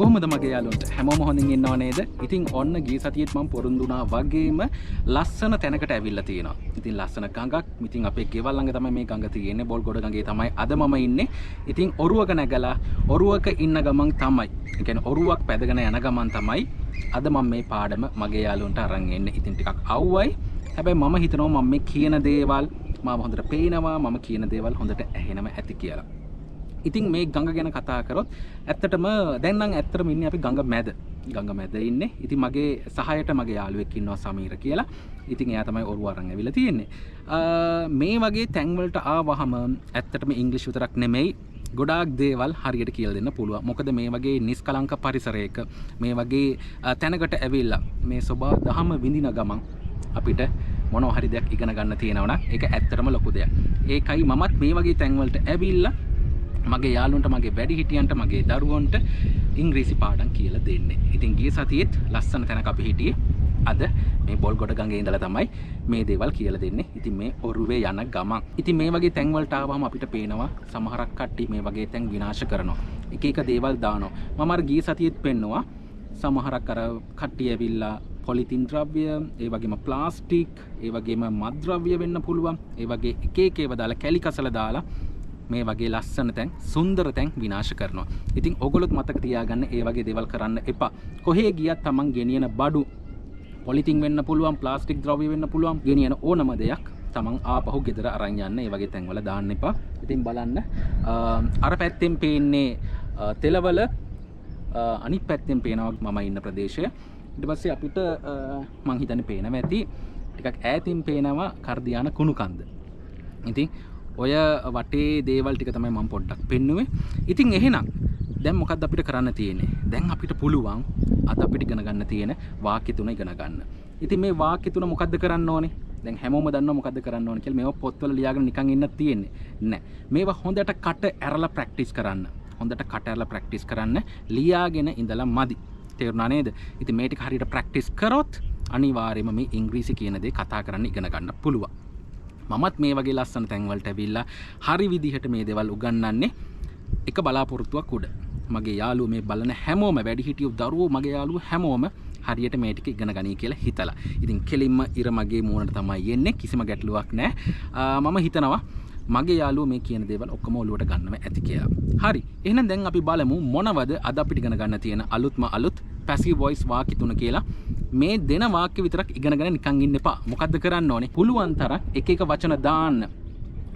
කොහොමද මගේ යාළුවන්ට හැමෝම හොඳින් ඉන්නව නේද? ඉතින් ඔන්න ගිය සතියේත් මම පොරොන්දු වුණා වගේම ලස්සන තැනකට ඇවිල්ලා තියෙනවා. ඉතින් ලස්සන ගඟක්. ඉතින් අපේ ගෙවල් ළඟ තමයි මේ ගඟ තියෙන්නේ. බෝල්ගොඩ ගඟේ තමයි අද මම ඉන්නේ. ඉතින් ඔරුවක නැගලා ඔරුවක ඉන්න ගමන් තමයි. ඒ කියන්නේ ඔරුවක් පැදගෙන යන ගමන් තමයි අද මම මේ පාඩම මගේ යාළුවන්ට අරන් එන්නේ. ඉතින් ටිකක් අවුවයි. හැබැයි මම හිතනවා මම මේ කියන දේවල් මාව හොඳට පේනවා. මම කියන දේවල් හොඳට ඇහෙනවා ඇති කියලා. ඉතින් මේ ගඟ ගැන කතා කරොත් ඇත්තටම දැන් නම් ඇත්තටම ඉන්නේ අපි ගඟ මැද ඉන්නේ. ඉතින් මගේ සහායට මගේ යාළුවෙක් ඉන්නවා සමීර කියලා. ඉතින් එයා තමයි ඔරුව අරන් ඇවිල්ලා තියෙන්නේ. මේ වගේ තැන් වලට ආවහම ඇත්තටම ඉංග්‍රීසි විතරක් නෙමෙයි ගොඩාක් දේවල් හරියට කියලා දෙන්න පුළුවන්. මොකද මේ වගේ නිස්කලංක පරිසරයක මේ වගේ තැනකට ඇවිල්ලා මේ සබා දහම විඳින ගමන් අපිට මොනවා හරි දෙයක් ඉගෙන ගන්න තියෙනවා නම් ඒක ඇත්තටම ලොකු දෙයක්. ඒකයි මමත් මේ වගේ තැන් වලට ඇවිල්ලා මගේ යාළුවන්ට මගේ වැඩිහිටියන්ට මගේ දරුවන්ට ඉංග්‍රීසි පාඩම් කියලා දෙන්නේ. ඉතින් ගිය සතියේත් ලස්සන තැනක අපි හිටියේ. අද මේ බෝල්ගොඩ ගඟේ ඉඳලා තමයි මේ දේවල් කියලා දෙන්නේ. ඉතින් මේ ඔරුවේ යන ගමන්. ඉතින් මේ වගේ තැන් වලට ආවම අපිට පේනවා සමහරක් කට්ටිය මේ වගේ තැන් විනාශ කරනවා. එක එක දේවල් දානවා. මම අර ගිය සතියේත් පෙන්නවා සමහරක් අර කට්ටිය ඇවිල්ලා පොලිතින් ද්‍රව්‍ය, ඒ වගේම ප්ලාස්ටික්, ඒ වගේම මත්ද්‍රව්‍ය වෙන්න පුළුවන්. ඒ වගේ එක එක ඒවා දාලා කැලි කසල දාලා මේ වගේ ලස්සන තැන් සුන්දර තැන් විනාශ කරනවා. ඉතින් ඔයගොල්ලොත් මතක තියාගන්න ඒ වගේ දේවල් කරන්න එපා. කොහේ ගියත් Taman ගෙනියන බඩු පොලිතින් වෙන්න පුළුවන්, ප්ලාස්ටික් ද්‍රව්‍ය වෙන්න පුළුවන්. ගෙනියන ඕනම දෙයක් Taman ආපහු ගෙදර අරන් යන්න. ඒ වගේ තැන් වල දාන්න එපා. ඉතින් බලන්න අර පැත්තෙන් පේන්නේ තෙලවල, අනිත් පැත්තෙන් පේනවා මම ඉන්න ප්‍රදේශය. ඊට පස්සේ අපිට මං හිතන්නේ පේනවා ඇති ටිකක් ඈතින් පේනවා කරදියාන කුණු කන්ද. ඉතින් ඔය වටේ දේවල් ටික තමයි මම පොඩ්ඩක් පෙන්නුවේ. ඉතින් එහෙනම් දැන් මොකක්ද අපිට කරන්න තියෙන්නේ? දැන් අපිට පුළුවන් අද අපිට ඉගෙන ගන්න තියෙන වාක්‍ය තුන ඉගෙන ගන්න. ඉතින් මේ වාක්‍ය තුන මොකද්ද කරන්න ඕනේ? දැන් හැමෝම දන්නවා මොකද්ද කරන්න ඕනේ කියලා. මේවා පොත්වල ලියාගෙන නිකන් ඉන්න තියෙන්නේ නෑ. මේවා හොඳට කට ඇරලා ප්‍රැක්ටිස් කරන්න. හොඳට කට ඇරලා ප්‍රැක්ටිස් කරන්න. ලියාගෙන ඉඳලා මදි. තේරුණා නේද? ඉතින් මේ ටික හරියට ප්‍රැක්ටිස් කරොත් අනිවාර්යයෙන්ම මේ ඉංග්‍රීසි කියන දේ කතා කරන්න ඉගෙන ගන්න පුළුවන්. මමත් මේ වගේ ලස්සන තැන් වලට ඇවිල්ලා හරි විදිහට මේ දේවල් උගන්වන්නේ එක බලාපොරොත්තුවක් උඩ. මගේ යාළුවෝ මේ බලන හැමෝම වැඩිහිටියෝ දරුවෝ මගේ යාළුවෝ හැමෝම හරියට මේ ටික ඉගෙන ගනී කියලා හිතලා. ඉතින් කෙලින්ම ඉර මගේ මූණට තමයි එන්නේ. කිසිම ගැටලුවක් නැහැ. මම හිතනවා මගේ යාළුවෝ මේ කියන දේවල් ඔක්කොම ඔලුවට ගන්නව ඇති කියලා. හරි. එහෙනම් දැන් අපි බලමු මොනවද අද අපිට ඉගෙන ගන්න තියෙන අලුත් passive voice වාක්‍ය තුන කියලා. මේ දෙන වාක්‍ය විතරක් ඉගෙනගෙන නිකන් ඉන්න එපා. මොකද්ද කරන්න ඕනේ? පුළුවන් තරම් එක එක වචන දාන්න.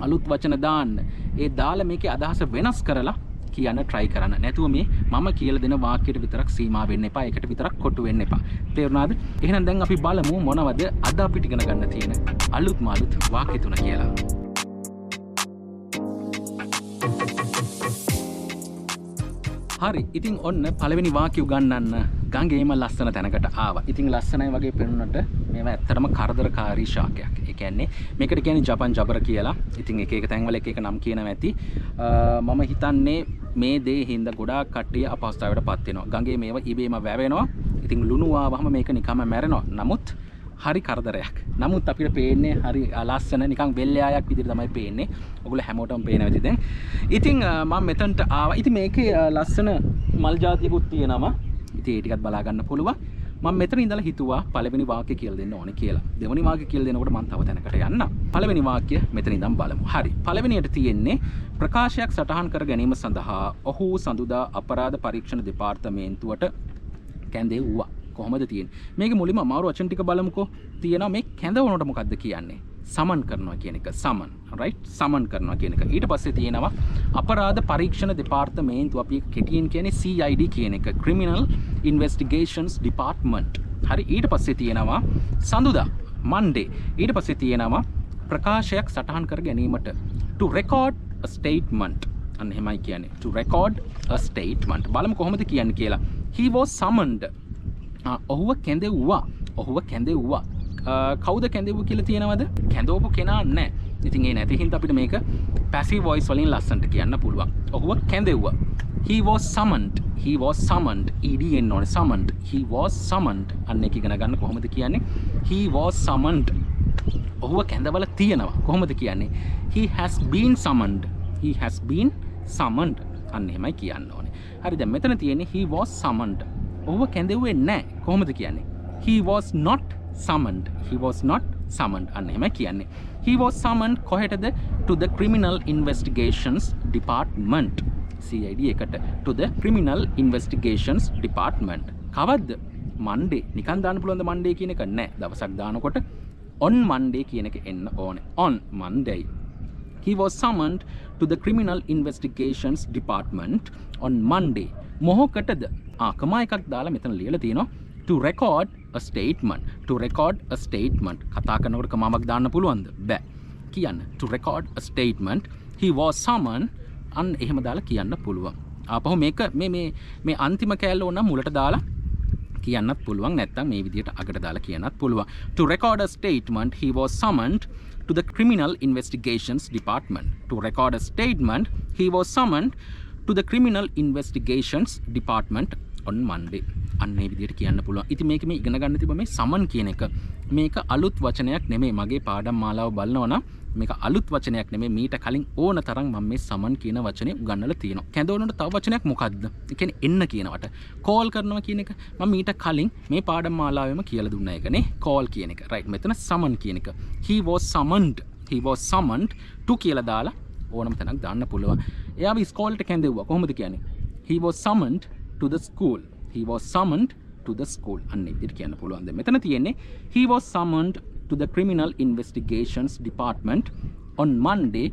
අලුත් වචන දාන්න. ඒ දාලා මේකේ අදහස වෙනස් කරලා කියන්න try කරන්න. නැතුව මේ මම කියලා දෙන වාක්‍යයට විතරක් සීමා වෙන්න එපා. ඒකට විතරක් කොටු වෙන්න එපා. තේරුණාද? එහෙනම් දැන් අපි බලමු මොනවද අද අපිට ඉගෙන ගන්න තියෙන අලුත් වාක්‍ය තුන කියලා. හරි. ඉතින් ඔන්න පළවෙනි වාක්‍ය උගන්වන්න ගඟේම ලස්සන තැනකට ආවා. ඉතින් ලස්සනයි වගේ පෙනුනට මේවා ඇත්තටම කරදරකාරී ශාකයක්. ඒ කියන්නේ මේකට කියන්නේ ජපන් ජබර කියලා. ඉතින් එක එක තැන්වල එක එක නම් කියනවා ඇති. මම හිතන්නේ මේ දේ හින්දා ගොඩාක් කට්ටිය අපහසුතාවයටපත් වෙනවා. ගඟේ මේවා ඉබේම වැවෙනවා. ඉතින් ලුණු ආවම මේක නිකම්ම මැරෙනවා. නමුත් හරි කරදරයක්. නමුත් අපිට පේන්නේ හරි ලස්සන නිකන් වෙල්යායක් විදිහට තමයි පේන්නේ. ඔයගොල්ලෝ හැමෝටම පේනවා ඇති දැන්. ඉතින් මම මෙතනට ආවා. ඉතින් මේකේ ලස්සන මල් జాතියකුත් තියෙනවා. ඉතින් ඒ ටිකත් බලා ගන්න පුළුවන්. මම මෙතන ඉඳලා හිතුවා පළවෙනි වාක්‍ය කියලා දෙන්න ඕනේ කියලා. දෙවෙනි වාක්‍ය කියලා දෙනකොට මම තව තැනකට යන්න. පළවෙනි වාක්‍ය මෙතන ඉඳන් බලමු. හරි. පළවෙනියට තියෙන්නේ ප්‍රකාශයක් සටහන් කර ගැනීම සඳහා ඔහු සඳුදා අපරාධ පරීක්ෂණ දෙපාර්තමේන්තුවට කැඳේ වුණා. කොහොමද තියෙන්නේ? මේකේ මුලින්ම අමාරු වචන ටික බලමුකෝ. තියෙනවා මේ කැඳවනට මොකද්ද කියන්නේ? සමන් කරනවා කියන එක. සමන්. රයිට්? සමන් කරනවා කියන එක. ඊට පස්සේ තියෙනවා අපරාධ පරීක්ෂණ දෙපාර්තමේන්තුව. අපි කෙටියෙන් කියන්නේ CID කියන එක. Criminal Investigations Department. හරි. ඊට පස්සේ තියෙනවා සඳුදා. Monday. ඊට පස්සේ තියෙනවා ප්‍රකාශයක් සටහන් කර ගැනීමට. To record a statement. අන්න එහෙමයි කියන්නේ. To record a statement. බලමු කොහොමද කියන්නේ කියලා. He was summoned. ඔහුව කැඳෙව්වා. කවුද කැඳෙව්ව කියලා තියෙනවද? කැඳවපු කෙනා නැහැ. ඉතින් ඒ නැති හින්දා අපිට මේක passive voice වලින් ලස්සනට කියන්න පුළුවන්. ඔහුව කැඳෙව්වා. He was summoned. ed එන්න ඕනේ. summoned. He was summoned. අන්න ඒක ඉගෙන ගන්න කොහොමද කියන්නේ? He was summoned. ඔහුව කැඳවලා තියෙනවා. කොහොමද කියන්නේ? He has been summoned. අන්න එහෙමයි කියන්න ඕනේ. හරි දැන් මෙතන තියෙන්නේ he was summoned. ඔහුව කැඳෙව්වේ නැහැ. කොහොමද කියන්නේ? He was not summoned. He was not summoned. අන්න එහෙමයි කියන්නේ. He was summoned කොහෙටද? To the criminal investigations department. CID එකට to the criminal investigations department. කවද්ද? Monday. නිකන් දාන්න පුළුවන්ද Monday කියන එක? නැහැ. දවසක් දානකොට on Monday කියන එක එන්න ඕනේ. On Monday. He was summoned to the criminal investigations department on Monday. මොහොකටද? කමා එකක් දාලා මෙතන ලියලා තියෙනවා to record a statement. To record a statement. කතා කරනකොට කමාවක් දාන්න පුළුවන්ද? බෑ. කියන්න. To record a statement. He was summoned. අන්න එහෙම දාලා කියන්න පුළුවන්. ආපහු මේක මේ අන්තිම කෑල්ල ඕන මුලට දාලා කියන්නත් පුළුවන්. නැත්නම් මේ විදිහට අගට දාලා කියන්නත් පුළුවන්. To record a statement, he was summoned to the criminal investigations department. To record a statement, he was summoned to the criminal investigations department on Monday. අන්න ඒ විදිහට කියන්න පුළුවන්. ඉතින් මේක මේ ඉගෙන ගන්න තිබ්බ මේ සමන් කියන එක මේක අලුත් වචනයක් නෙමෙයි. මගේ පාඩම් මාලාව බලනවා නම් මේක අලුත් වචනයක් නෙමෙයි. මීට කලින් ඕන තරම් මම මේ සමන් කියන වචනේ උගන්වලා තියෙනවා. කැඳවනට තව වචනයක් මොකද්ද? ඒ කියන්නේ එන්න කියනවට. කෝල් කරනවා කියන එක මම මීට කලින් මේ පාඩම් මාලාවෙම කියලා දුන්නා එකනේ. කෝල් කියන එක. රයිට්. මෙතන සමන් කියන එක. He was summoned. He was summoned to කියලා දාලා ඕනම තැනක් දාන්න පුළුවන්. එයාව ඉස්කෝලේට කැඳෙව්වා. කොහොමද කියන්නේ? He was summoned to the school. He was summoned to the school. අන්න ඉදිරියට කියන්න පුළුවන්. දැන් මෙතන තියෙන්නේ he was summoned to the criminal investigations department on Monday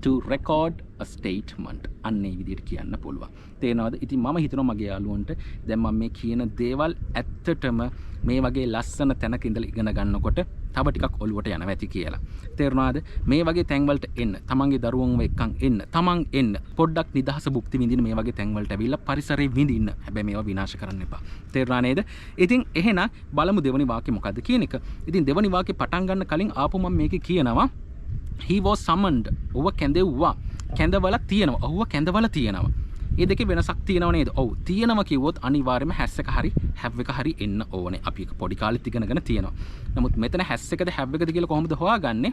to record a statement. අන්න ඒ විදිහට කියන්න පුළුවන්. තේරෙනවද? ඉතින් මම හිතනවා මගේ යාළුවන්ට දැන් මම මේ කියන දේවල් ඇත්තටම මේ වගේ ලස්සන තැනක ඉඳලා ඉගෙන ගන්නකොට තව ටිකක් ඔළුවට යනවා ඇති කියලා. තේරුණාද? මේ වගේ තැන්වලට එන්න, තමන්ගේ දරුවන්ව එක්කන් එන්න, තමන් එන්න, පොඩ්ඩක් නිදහස භුක්ති විඳින්න මේ වගේ තැන්වලට ඇවිල්ලා පරිසරය විඳින්න. හැබැයි මේවා විනාශ කරන්න එපා. තේරුණා නේද? ඉතින් එහෙනම් බලමු දෙවනි වාක්‍ය මොකද්ද කියන එක. ඉතින් දෙවනි වාක්‍ය පටන් ගන්න කලින් ආපු මම මේකේ කියනවා he was summoned. ඔව කැඳෙව්වා. කැඳවලා තියෙනවා. ඔව්ව කැඳවලා තියෙනවා. ඒ දෙකේ වෙනසක් තියෙනව නේද? ඔව් තියෙනවා කිව්වොත් අනිවාර්යයෙන්ම හැස් එක හරි have එක හරි එන්න ඕනේ. අපි ඒක පොඩි කාලෙත් ඉගෙනගෙන තියෙනවා. නමුත් මෙතන හැස් එකද have එකද කියලා කොහොමද හොයාගන්නේ?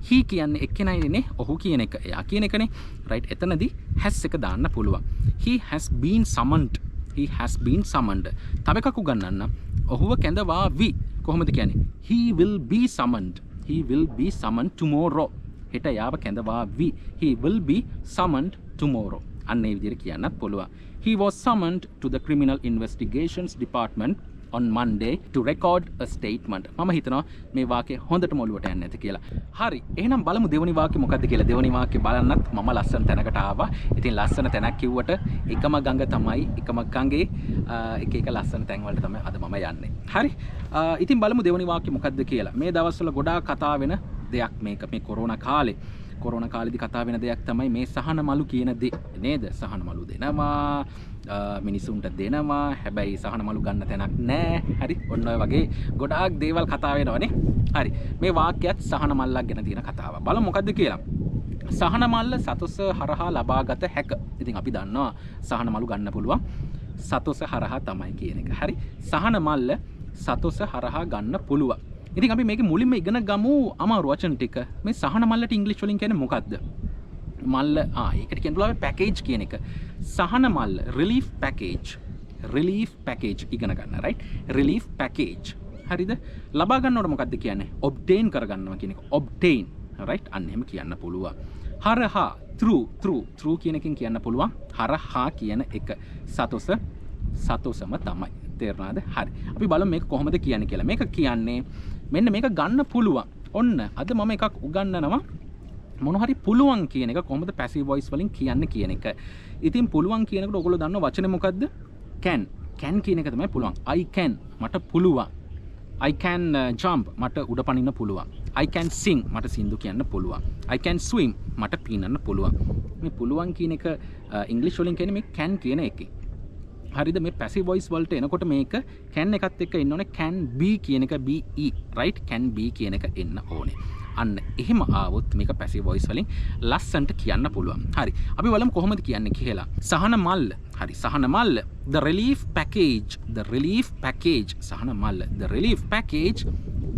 he කියන්නේ එක්කෙනයිනේ ඔහු කියන එක. එයා කියන එකනේ. right. එතනදී has එක දාන්න පුළුවන්. he has been summoned. He has been summoned. තව එකක් උගන්වන්න. ඔහුව කැඳවාවි. කොහොමද කියන්නේ? He will be summoned. He will be summoned tomorrow. හෙට යාව කැඳවාවි. He will be summoned tomorrow. අන්න ඒ විදිහට කියන්නත් පුළුවන්. He was summoned to the criminal investigations department on Monday to record a statement. මම හිතනවා මේ වාක්‍යය හොඳටම ඔලුවට යන්නේ නැති කියලා. හරි. එහෙනම් බලමු දෙවෙනි වාක්‍ය මොකද්ද කියලා. දෙවෙනි වාක්‍ය බලන්නත් මම ලස්සන තැනකට ආවා. ඉතින් ලස්සන තැනක් කිව්වට එකම ගඟ තමයි එකම ගඟේ එක එක ලස්සන තැන් වලට තමයි අද මම යන්නේ. හරි. ඉතින් බලමු දෙවෙනි වාක්‍ය මොකද්ද කියලා. මේ දවස්වල ගොඩාක් කතා වෙන දෙයක් මේක මේ කොරෝනා කාලේ. කොරෝනා කාලෙදි කතා වෙන දෙයක් තමයි මේ සහන මලු කියන දේ නේද? සහන මලු දෙනවා, මිනිසුන්ට දෙනවා. හැබැයි සහන මලු ගන්න තැනක් නැහැ. හරි. ඔන්න ඔය වගේ ගොඩාක් දේවල් කතා වෙනවනේ. හරි. මේ වාක්‍යයත් සහන මල්ලක් ගැන තියෙන කතාවක්. බලමු මොකද්ද කියලා. සහන මල්ල සතොස හරහා ලබාගත හැක. ඉතින් අපි දන්නවා සහන මලු ගන්න පුළුවන් සතොස හරහා තමයි කියන එක. හරි. සහන මල්ල සතොස හරහා ගන්න පුළුවන්. ඉතින් අපි මේකේ මුලින්ම ඉගෙන ගමු අමාරු වචන ටික. මේ සහන මල්ලට ඉංග්‍රීසි වලින් කියන්නේ මොකද්ද? මල්ල ඒකට කියන පුළුවන් පැකේජ් කියන එක. සහන මල්ල රිලීෆ් පැකේජ් ඉගෙන ගන්න. right? Relief package. හරිද? ලබා ගන්නකොට මොකද්ද කියන්නේ? obtain කරගන්නවා කියන එක. obtain. right? අන්න එහෙම කියන්න පුළුවන්. හරහා through කියන එකෙන් කියන්න පුළුවන්. හරහා කියන එක. සතොසම තමයි. තේරුණාද? හරි. අපි බලමු මේක කොහොමද කියන්නේ කියලා. මේක කියන්නේ මෙන්න මේක ගන්න පුළුවන්. ඔන්න අද මම එකක් උගන්වනවා. මොන හරි පුළුවන් කියන එක කොහොමද පැසිව් වොයිස් වලින් කියන්නේ කියන එක. ඉතින් පුළුවන් කියනකොට ඔයගොල්ලෝ දන්නව වචනේ මොකද්ද? can කියන එක තමයි පුළුවන්. I can මට පුළුවන්. I can jump මට උඩ පනින්න පුළුවන්. I can sing මට සින්දු කියන්න පුළුවන්. I can swim මට පීනන්න පුළුවන්. මේ පුළුවන් කියන එක ඉංග්‍රීසි වලින් කියන්නේ මේ can කියන එකේ. හරිද? මේ පැසිව් වොයිස් වලට එනකොට මේක can එකත් එක්ක එන්න ඕනේ. can be කියන එක be right? can be කියන එක එන්න ඕනේ. අන්න එහෙම ආවොත් මේක පැසිව් වොයිස් වලින් ලස්සන්ට කියන්න පුළුවන්. හරි. අපි බලමු කොහොමද කියන්නේ කියලා. සහන මල්ල. හරි. සහන මල්ල the relief package සහන මල්ල the relief package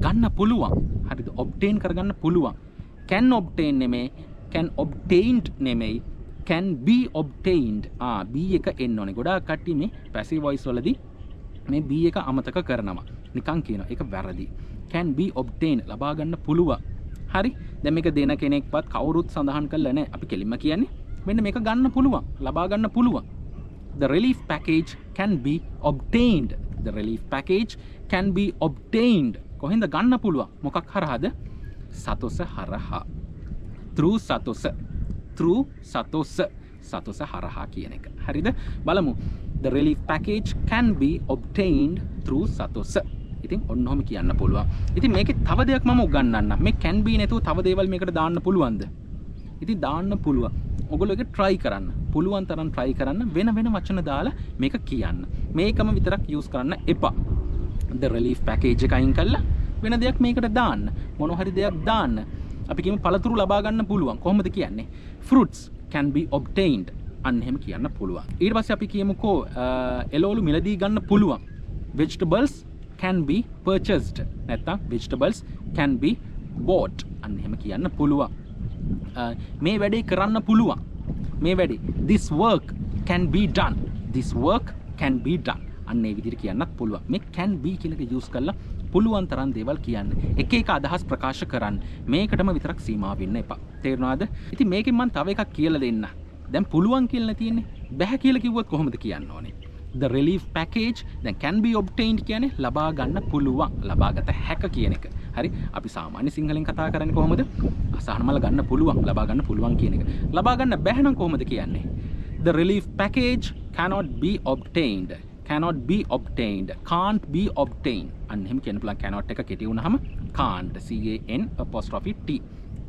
ගන්න පුළුවන්. හරිද? obtain කරගන්න පුළුවන්. can obtain නෙමෙයි, can obtained නෙමෙයි, can be obtained be එක එන්න ඕනේ. ගොඩාක් කට්ටිය මේ passive voice වලදී මේ be එක අමතක කරනවා. නිකන් කියනවා. ඒක වැරදි. can be obtained ලබා ගන්න පුළුවන්. හරි. දැන් මේක දෙන කෙනෙක්වත් කවුරුත් සඳහන් කළා නැහැ. අපි කෙලින්ම කියන්නේ මෙන්න මේක ගන්න පුළුවන්. ලබා ගන්න පුළුවන්. The relief package can be obtained. The relief package can be obtained. කොහෙන්ද ගන්න පුළුවන්? මොකක් හරහාද? සතොස හරහා. through සතොස. through සතොස. සතොස හරහා කියන එක. හරිද? බලමු. The relief package can be obtained through සතොස. ඉතින් ඔන්නෝම කියන්න පුළුවන්. ඉතින් මේකේ තව දෙයක් මම උගන්වන්නම්. මේ can be නැතුව තව දේවල් මේකට දාන්න පුළුවන්ද? ඉතින් දාන්න පුළුවන්. ඔයගොල්ලෝ ඒක try කරන්න. පුළුවන් තරම් try කරන්න වෙන වචන දාලා මේක කියන්න. මේකම විතරක් use කරන්න එපා. The relief package එක අයින් කළා වෙන දෙයක් මේකට දාන්න. මොන හරි දෙයක් දාන්න. අපි කියමු පළතුරු ලබා ගන්න පුළුවන්. කොහොමද කියන්නේ? Fruits can be obtained. අන්න එහෙම කියන්න පුළුවන්. ඊට පස්සේ අපි කියමුකෝ එළවලු මිලදී ගන්න පුළුවන්. Vegetables can be purchased. නැත්නම් vegetables can be bought. අන්න එහෙම කියන්න පුළුවන්. මේ වැඩේ කරන්න පුළුවන්. මේ වැඩේ this work can be done. This work can be done. අන්න ඒ විදිහට කියන්නත් පුළුවන්. මේ can be කියන එක use කරලා පුළුවන් තරම් දේවල් කියන්න. එක එක අදහස් ප්‍රකාශ කරන්න. මේකටම විතරක් සීමා වෙන්න එපා. තේරුණාද? ඉතින් මේකෙන් මම තව එකක් කියලා දෙන්න. දැන් පුළුවන් කියලා තියෙන්නේ. බැහැ කියලා කිව්වොත් කොහොමද කියන්න ඕනේ? The relief package then can be obtained කියන්නේ ලබා ගන්න පුළුවන්. ලබාගත හැක කියන එක. හරි? අපි සාමාන්‍ය සිංහලෙන් කතා කරන්නේ කොහොමද? අසහන මල ගන්න පුළුවන්, ලබා ගන්න පුළුවන් කියන එක. ලබා ගන්න බැහැ නම් කොහොමද කියන්නේ? The relief package cannot be obtained. Cannot be obtained. Can't be obtained. අන්න එහෙම කියන්න පුළුවන්. cannot එක කෙටි වුණාම can't. CAN''T.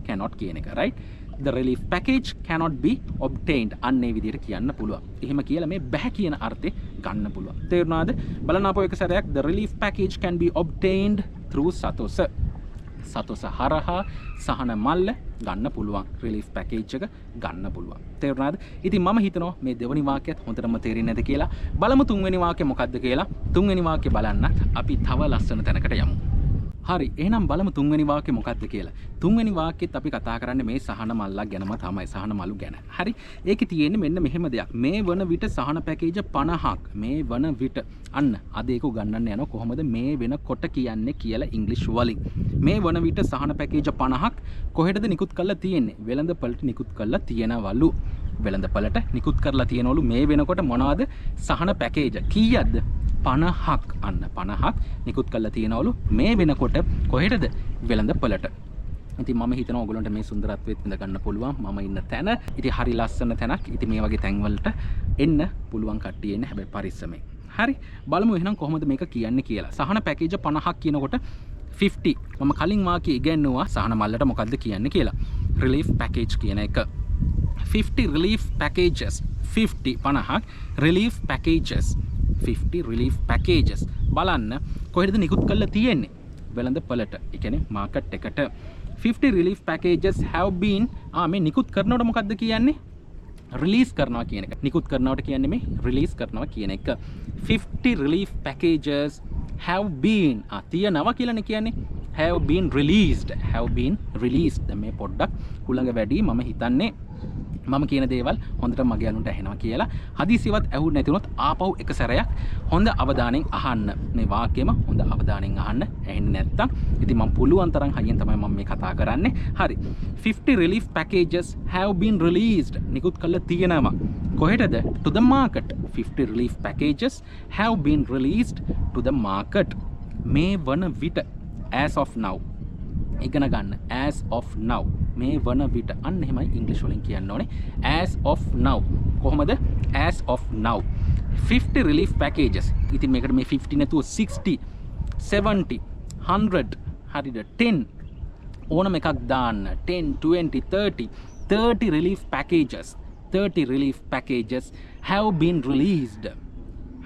cannot කියන එක. right? The relief package cannot be obtained. අන්න ඒ විදිහට කියන්න පුළුවන්. එහෙම කියලා මේ බැහැ කියන අර්ථේ ගන්න පුළුවන්. තේරුණාද? බලන්න අපෝ එක සැරයක්. The relief package can be obtained through සතොස. සතොස හරහා සහන මල්ල ගන්න පුළුවන්. relief package එක ගන්න පුළුවන්. තේරුණාද? ඉතින් මම හිතනවා මේ දෙවෙනි වාක්‍යයත් හොඳටම තේරෙන්නේ නැද කියලා. බලමු තුන්වෙනි වාක්‍යය මොකක්ද කියලා. තුන්වෙනි වාක්‍යය බලන්න අපි තව ලස්සන තැනකට යමු. හරි, එහෙනම් බලමු තුන්වෙනි වාක්‍යය මොකක්ද කියලා. තුන්වෙනි වාක්‍යෙත් අපි කතා කරන්නේ මේ සහන මල්ලක් ගැනම තමයි. සහන මලු ගැන. හරි. ඒකේ තියෙන්නේ මෙන්න මෙහෙම දෙයක්. මේ වන විට සහන පැකේජ් 50ක්. මේ වන විට අන්න අද ඒක උගන්වන්න යනවා කොහොමද මේ වෙනකොට කියන්නේ කියලා ඉංග්‍රීසි වලින්. මේ වන විට සහන පැකේජ් 50ක් කොහෙටද නිකුත් කරලා තියෙන්නේ? වෙළඳපළට නිකුත් කරලා තියෙනවලු. වෙළඳපළට නිකුත් කරලා තියෙනවලු මේ වෙනකොට මොනවද? සහන පැකේජ් කීයක්ද? 50ක්. අන්න 50ක් නිකුත් කරලා තියෙනවලු මේ වෙනකොට කොහෙටද? වෙළඳපළට. ඉතින් මම හිතනවා ඔයගොල්ලන්ට මේ සුන්දරත්වෙත් විඳ ගන්න පුළුවන්. මම ඉන්න තැන ඉතින් හරි ලස්සන තැනක්. ඉතින් මේ වගේ තැන් වලට එන්න පුළුවන් කට්ටිය එන්නේ හැබැයි පරිස්සමෙන්. හරි. බලමු එහෙනම් කොහොමද මේක කියන්නේ කියලා. සහන පැකේජ් 50ක් කියනකොට 50. මම කලින් වාක්‍යය ඉගෙනුවා සහන මල්ලට මොකද්ද කියන්නේ කියලා. relief package කියන එක. 50 relief packages. 50 50ක් relief packages. 50 relief packages. බලන්න කොහෙද නිකුත් කරලා තියෙන්නේ? වෙළඳපළට. ඒ කියන්නේ මාකට් එකට. 50 relief packages have been මේ නිකුත් කරනකොට මොකද්ද කියන්නේ? රිලීස් කරනවා කියන එක. නිකුත් කරනවට කියන්නේ මේ රිලීස් කරනවා කියන එක. 50 relief packages have been තියනවා කියලානේ කියන්නේ. have been released. have been released. දැන් මේ පොඩ්ඩක් හුළඟ වැඩි මම හිතන්නේ මම කියන දේවල් හොඳට මගේ අනුන්ට ඇහෙනවා කියලා. හදිසියවත් ඇහුන්නේ නැති වුණොත් ආපහු එක සැරයක් හොඳ අවධානයෙන් අහන්න. මේ වාක්‍යෙම හොඳ අවධානයෙන් අහන්න. ඇහෙන්නේ නැත්තම් ඉතින් මම පුළුවන් තරම් හයියෙන් තමයි මම මේ කතා කරන්නේ. හරි. 50 relief packages have been released. නිකුත් කළා තියෙනවා. කොහෙටද? To the market. 50 relief packages have been released to the market. මේ වන විට as of now ඉගෙන ගන්න. as of now මේ වන විට අන්න එහෙමයි ඉංග්‍රීසි වලින් කියන්න ඕනේ. as of now කොහොමද? as of now 50 relief packages. ඉතින් මේකට මේ 50 නැතුව 60 70 100 හරිද 10 ඕනම එකක් දාන්න. 10 20 30 relief packages 30 relief packages have been released.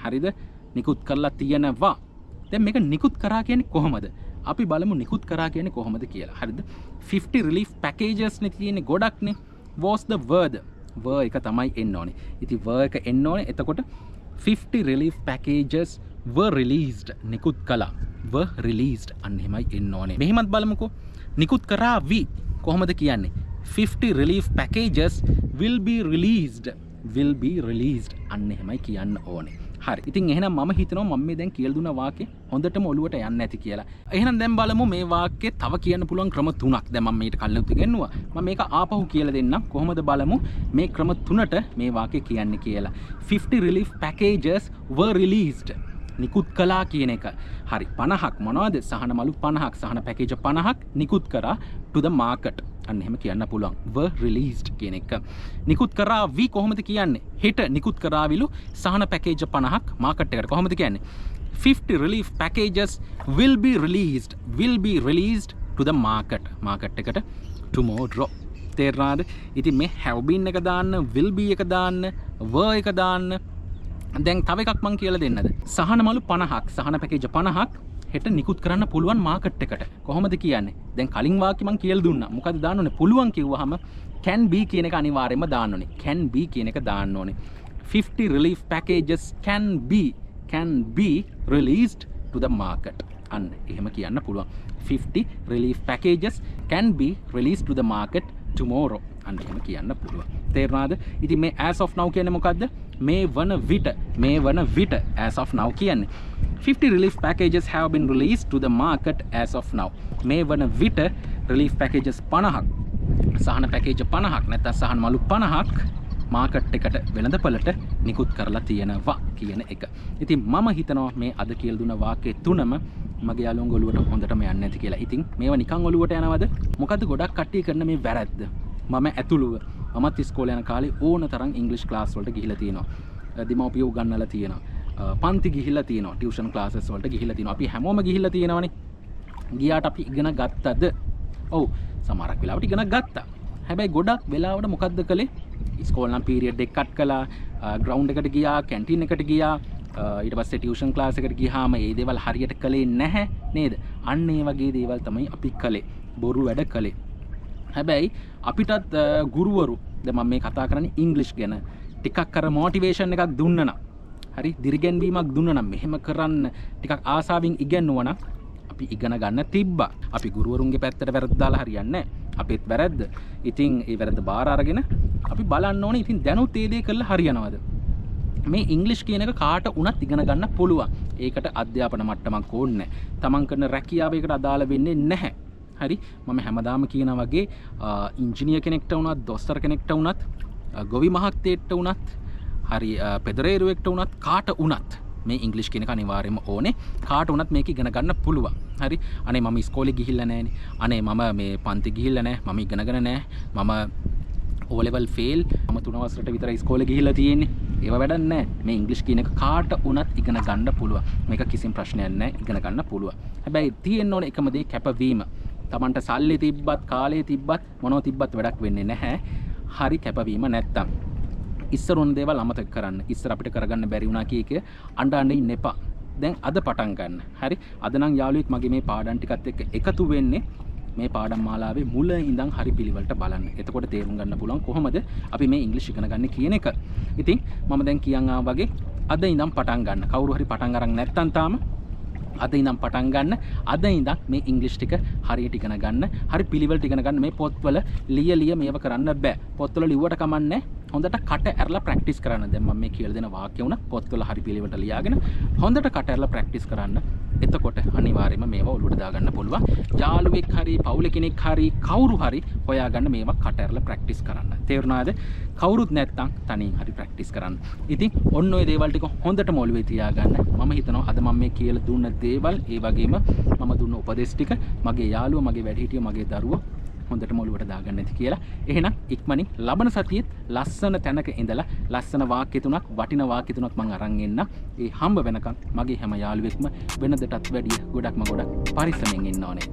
හරිද? නිකුත් කරලා තියෙනවා. දැන් මේක නිකුත් කරා කියන්නේ කොහොමද? අපි බලමු නිකුත් කරා කියන්නේ කොහොමද කියලා. හරිද? 50 relief packages නේ තියෙන්නේ ගොඩක්නේ. was the word. word එක තමයි එන්න ඕනේ. ඉතින් word එක එන්න ඕනේ. එතකොට 50 relief packages were released. නිකුත් කළා. were released. අන්න එහෙමයි එන්න ඕනේ. මෙහෙමත් බලමුකෝ. නිකුත් කරා කොහොමද කියන්නේ? 50 relief packages will be released අන්න එහෙමයි කියන්න ඕනේ. හරි. ඉතින් එහෙනම් මම හිතනවා මම මේ දැන් කියලා දුන්න වාක්‍ය හොඳටම ඔලුවට යන්නේ නැති කියලා. එහෙනම් දැන් බලමු මේ වාක්‍යේ තව කියන්න පුළුවන් ක්‍රම තුනක්. දැන් මම මේකට කලිනුත් ඉගෙනුවා. මම මේක ආපහු කියලා දෙන්නම්. කොහොමද බලමු මේ ක්‍රම තුනට මේ වාක්‍ය කියන්නේ කියලා. 50 relief packages were released. නිකුත් කළා කියන එක. හරි. 50ක් මොනවද? සහන මලු 50ක්, සහන පැකේජ් 50ක් නිකුත් කරා to the market. අන්න එහෙම කියන්න පුළුවන්. were released කියන එක. නිකුත් කරා වි කොහොමද කියන්නේ? හෙට නිකුත් කරාවිලු සහන පැකේජ් 50ක් මාකට් එකට. කොහොමද කියන්නේ? 50 relief packages will be released to the market එකට tomorrow. තේරුණාද? ඉතින් මේ have been එක දාන්න, will be එක දාන්න, were එක දාන්න. දැන් තව එකක් මං කියලා දෙන්නද? සහන මලු 50ක්, සහන පැකේජ් 50ක් හෙට නිකුත් කරන්න පුළුවන් මාකට් එකට. කොහොමද කියන්නේ? දැන් කලින් වාක්‍ය මං කියලා දුන්නා. මොකද දාන්න ඕනේ? පුළුවන් කිව්වහම can be කියන එක අනිවාර්යයෙන්ම දාන්න ඕනේ. can be කියන එක දාන්න ඕනේ. 50 relief packages can be released to the market. අන්න එහෙම කියන්න පුළුවන්. 50 relief packages can be released to the market tomorrow. අන්න එහෙම කියන්න පුළුවන්. තේරුණාද? ඉතින් මේ as of now කියන්නේ මොකද්ද? මේ වන විට as of now කියන්නේ 50 relief packages have been released to the market as of now. මේ වන විට relief packages 50ක්, සහන පැකේජ් 50ක් නැත්නම් සහන මලු 50ක් මාකට් එකට වෙළඳපළට නිකුත් කරලා තියෙනවා කියන එක. ඉතින් මම හිතනවා මේ අද කියලා දුන්න වාක්‍ය තුනම මගේ යාළුවන්ගේ ඔළුවට හොඳටම යන්නේ නැති කියලා. ඉතින් මේවා නිකන් ඔළුවට යනවද? මොකද්ද ගොඩක් කට්ටිය කරන මේ වැරද්ද? මම ඇතුළුව මමත් ඉස්කෝලේ යන කාලේ ඕන තරම් ඉංග්‍රීසි ක්ලාස් වලට ගිහිලා තියෙනවා. දෙමව්පියෝ උගන්වලා තියෙනවා. පන්ති ගිහිල්ලා තියෙනවා. ටියුෂන් ක්ලාසස් වලට ගිහිල්ලා තියෙනවා. අපි හැමෝම ගිහිල්ලා තියෙනවනේ. ගියාට අපි ඉගෙන ගත්තද? ඔව්. සමහරක් වෙලාවට ඉගෙන ගත්තා. හැබැයි ගොඩක් වෙලාවට මොකද්ද කළේ? ඉස්කෝල නම් පීරියඩ් එක කට් කළා, ග්‍රවුන්ඩ් එකට ගියා, කැන්ටීන් එකට ගියා, ඊට පස්සේ ටියුෂන් ක්ලාස් එකට ගියාම මේ දේවල් හරියට කළේ නැහැ නේද? අන්න ඒ වගේ දේවල් තමයි අපි කළේ. බොරු වැඩ කළේ. හැබැයි අපිටත් ගුරුවරු දැන් මම මේ කතා කරන්නේ ඉංග්‍රීසි ගැන ටිකක් අර මොටිවේෂන් එකක් දුන්නා නම්, හරි දිරිගැන්වීමක් දුන්නා නම්, මෙහෙම කරන්න ටිකක් ආසාවෙන් ඉගෙනුවා නම් අපි ඉගෙන ගන්න තිබ්බා. අපි ගුරුවරුන්ගේ පැත්තට වැරද්ද දාලා හරියන්නේ නැහැ. අපිත් වැරද්ද. ඉතින් ඒ වැරද්ද බාර අරගෙන අපි බලන්න ඕනේ ඉතින් දැනුත් ඒ දේ කළා හරියනවද? මේ ඉංග්‍රීසි කියන එක කාට වුණත් ඉගෙන ගන්න පුළුවන්. ඒකට අධ්‍යාපන මට්ටමක් ඕනේ නැහැ. තමන් කරන රැකියාව ඒකට අදාළ වෙන්නේ නැහැ. හරි මම හැමදාම කියනා වගේ ඉංජිනියර් කෙනෙක්ට වුණත්, දොස්තර කෙනෙක්ට වුණත්, ගොවි මහත්තයෙක්ට වුණත්, හරි පෙදරේරුවෙක්ට වුණත්, කාට වුණත් මේ ඉංග්‍රීසි කියන එක අනිවාර්යයෙන්ම ඕනේ. කාට වුණත් මේක ඉගෙන ගන්න පුළුවන්. හරි අනේ මම ඉස්කෝලේ ගිහිල්ලා නැහැනේ. අනේ මම මේ පන්ති ගිහිල්ලා නැහැ. මම ඉගෙනගෙන නැහැ. මම O level fail. මම 3 වසරට විතර ඉස්කෝලේ ගිහිල්ලා තියෙන්නේ. ඒව වැඩක් නැහැ. මේ ඉංග්‍රීසි කියන එක කාට වුණත් ඉගෙන ගන්න පුළුවන්. මේක කිසිම ප්‍රශ්නයක් නැහැ. ඉගෙන ගන්න පුළුවන්. හැබැයි තියෙන්න ඕනේ එකම දේ කැපවීම. Tamanට සල්ලි තිබ්බත්, කාලය තිබ්බත්, මොනව තිබ්බත් වැඩක් වෙන්නේ නැහැ. හරි කැපවීම නැත්තම්. ඉස්සර උන් දේවල් අමතක කරන්න. ඉස්සර අපිට කරගන්න බැරි වුණා කීක අඬ ඉන්න එපා. දැන් අද පටන් ගන්න. හරි අද නම් යාළුවෙක් මගේ මේ පාඩම් ටිකත් එක්ක එකතු වෙන්නේ මේ පාඩම් මාලාවේ මුල ඉඳන් හරි පිළිවෙලට බලන්න. එතකොට තේරුම් ගන්න පුළුවන් කොහොමද අපි මේ ඉංග්‍රීසි ඉගෙන ගන්න කියන එක. ඉතින් මම දැන් කියන් ආවා වගේ අද ඉඳන් පටන් ගන්න. කවුරු හරි පටන් අරන් නැත්තම් තාම අද ඉඳන් පටන් ගන්න. අද ඉඳන් මේ ඉංග්‍රීසි ටික හරියට ඉගෙන ගන්න. හරි පිළිවෙලට ඉගෙන ගන්න. මේ පොත්වල ලිය මේව කරන්න බෑ. පොත්වල ලිව්වට කමන්නේ. හොඳට කට ඇරලා ප්‍රැක්ටිස් කරන්න. දැන් මම මේ කියලා දෙන වාක්‍ය උන පොත්වල හරි පිළිවෙලට ලියාගෙන හොඳට කට ඇරලා ප්‍රැක්ටිස් කරන්න. එතකොට අනිවාර්යයෙන්ම මේවා ඔලුවට දාගන්න පුළුවන්. යාළුවෙක් හරි පවුලේ කෙනෙක් හරි කවුරු හරි හොයාගන්න මේවා කට ඇරලා ප්‍රැක්ටිස් කරන්න. තේරුණාද? කවුරුත් නැත්තම් තනියෙන් හරි ප්‍රැක්ටිස් කරන්න. ඉතින් ඔන්න ඔය දේවල් ටික හොඳටම ඔළුවේ තියාගන්න. මම හිතනවා අද මම මේ කියලා දුන්න දේවල් ඒ වගේම මම දුන්න උපදෙස් ටික මගේ යාළුවා, මගේ වැඩිහිටියෝ, මගේ දරුවෝ හොඳටම ඔලුවට දාගන්න ඇති කියලා. එහෙනම් ඉක්මනින් ලබන සතියේත් ලස්සන තැනක ඉඳලා ලස්සන වාක්‍ය තුනක්, වටින වාක්‍ය තුනක් මම අරන් එන්න. ඒ හම්බ වෙනකන් මගේ හැම යාළුවෙක්ම වෙනදටත් වැඩිය ගොඩක් පරිස්සමෙන් ඉන්න ඕනේ.